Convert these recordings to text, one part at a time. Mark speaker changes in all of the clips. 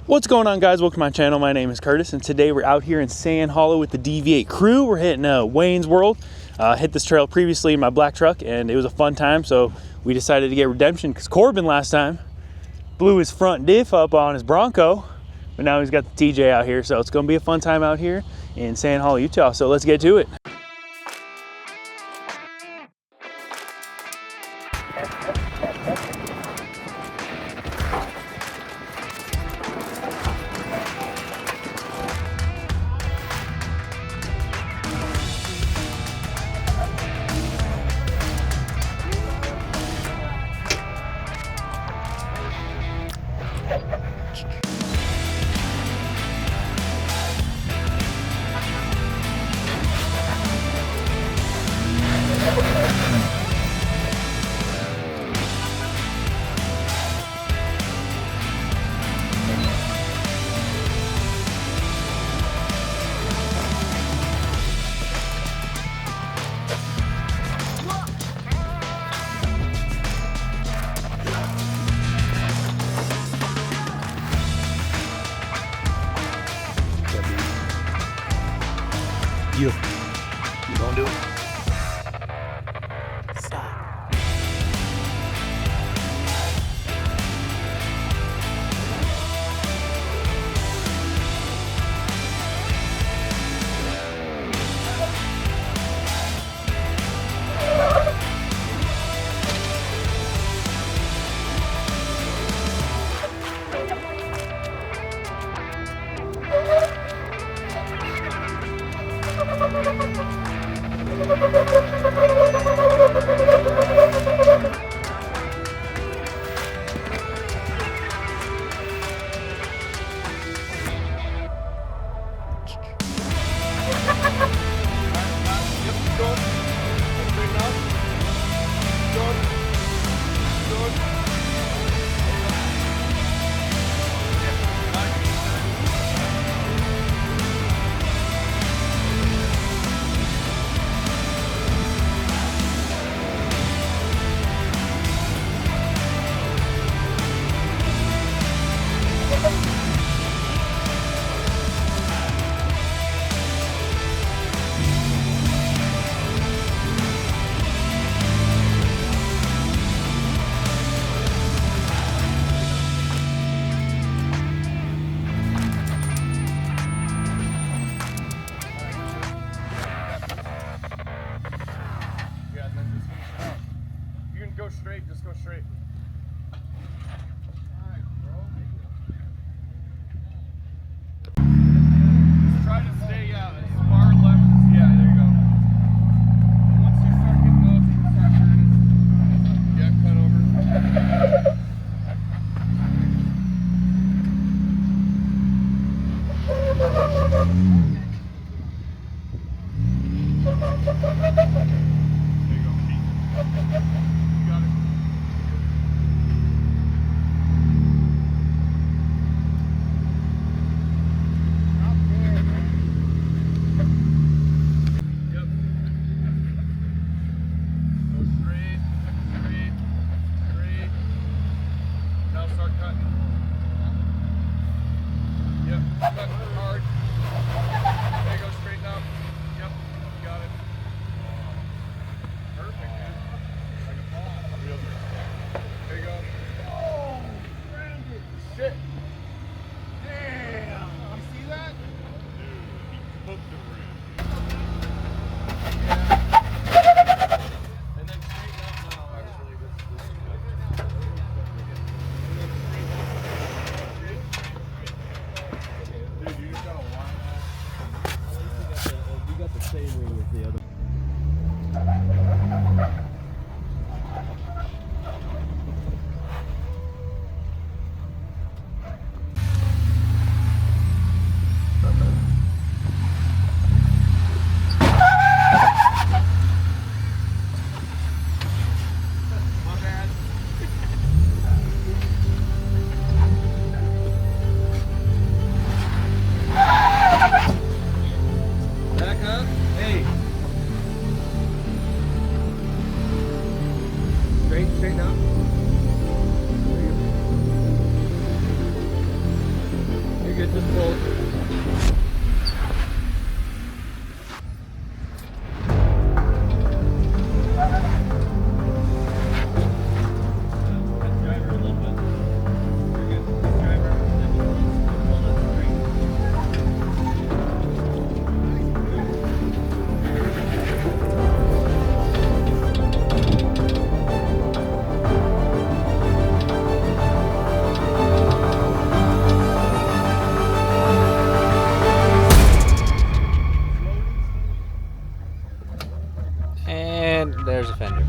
Speaker 1: What's going on, guys? Welcome to my channel. My name is Curtis, and today we're out here in Sand Hollow with the DV8 crew. We're hitting Wayne's World. Hit this trail previously in my black truck, and it was a fun time, so we decided to get redemption because Corbin last time blew his front diff up on his Bronco, but now he's got the TJ out here, so it's going to be a fun time out here in Sand Hollow, Utah. So let's get to it. You gonna do it? Stop.
Speaker 2: Straight, just go straight. Alright, bro. Just try to stay as far left as, yeah, there you go. Once you start getting those, you can start turning. Yeah, cut over. There you go, Pete. You got it. Shit. Damn. You see that? Dude, he cooked the rim. And then straighten up now, actually. This is good. Dude, get this close.
Speaker 3: And there's a fender.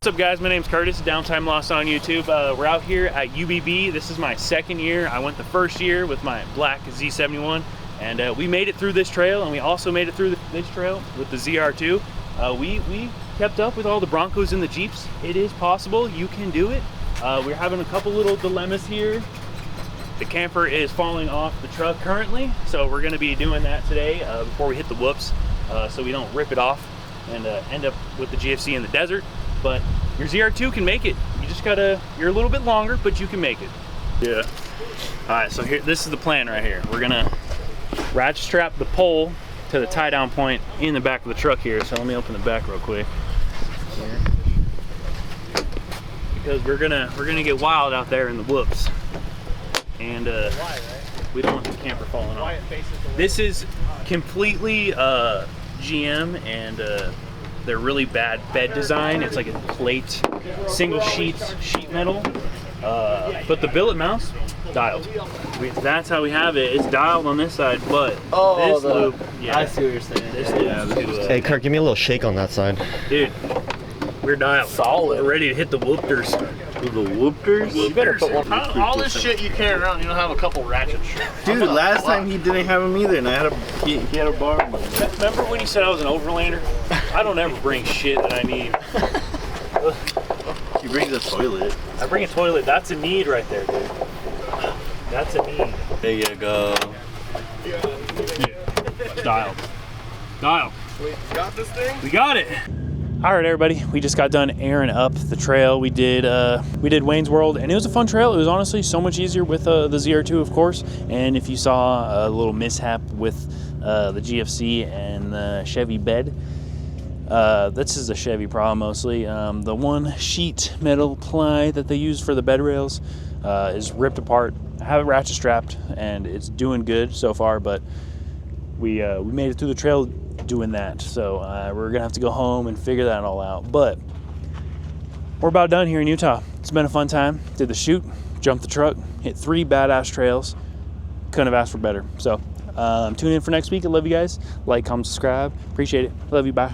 Speaker 1: What's up guys, my name's Curtis, Downtime Lost on YouTube. We're out here at UBB. This is my second year. I went the first year with my black Z71 and we made it through this trail, and we also made it through this trail with the ZR2. We kept up with all the Broncos and the Jeeps. It is possible, you can do it. We're having a couple little dilemmas here. The camper is falling off the truck currently, so we're gonna be doing that today before we hit the whoops, so we don't rip it off and end up with the GFC in the desert. But your ZR2 can make it. You just gotta, you're a little bit longer, but you can make it. Yeah. All right, so here, this is the plan right here. We're gonna ratchet strap the pole to the tie down point in the back of the truck here. So let me open the back real quick. Because we're gonna get wild out there in the whoops. And we don't want the camper falling off. This is completely GM, and they're really bad bed design. It's like a plate, single sheet metal, but the billet mounts dialed. That's how we have it. It's dialed on this side, but this loop, yeah,
Speaker 3: I see what you're saying.
Speaker 1: This loop,
Speaker 4: Hey Kirk, give me a little shake on that side.
Speaker 1: dude, we're dialed.
Speaker 3: Solid.
Speaker 1: We're ready to hit the whoopers.
Speaker 2: The whoopers?
Speaker 3: You better put one.
Speaker 2: All this shit you carry around, you don't have a couple ratchets.
Speaker 5: Dude, last time he didn't have them either, and I had he had a bar.
Speaker 1: Remember when you said I was an overlander? I don't ever bring shit that I need.
Speaker 5: He brings a toilet.
Speaker 1: I bring a toilet. That's a need right there, dude. That's a need.
Speaker 5: There you go.
Speaker 1: Dialed. Dialed.
Speaker 2: We got this thing?
Speaker 1: We got it. All right, everybody. We just got done airing up the trail. We did Wayne's World, and it was a fun trail. It was honestly so much easier with the ZR2, of course. And if you saw a little mishap with the GFC and the Chevy bed, this is a Chevy problem mostly. The one sheet metal ply that they use for the bed rails is ripped apart. I have it ratchet strapped, and it's doing good so far, but we made it through the trail doing that, so we're gonna have to go home and figure that all out. But we're about done here in Utah. It's been a fun time. Did the Chute, jumped the truck, hit 3 badass trails. Couldn't have asked for better. So tune in for next week. I love you guys. Like, comment, subscribe. Appreciate it. Love you. Bye.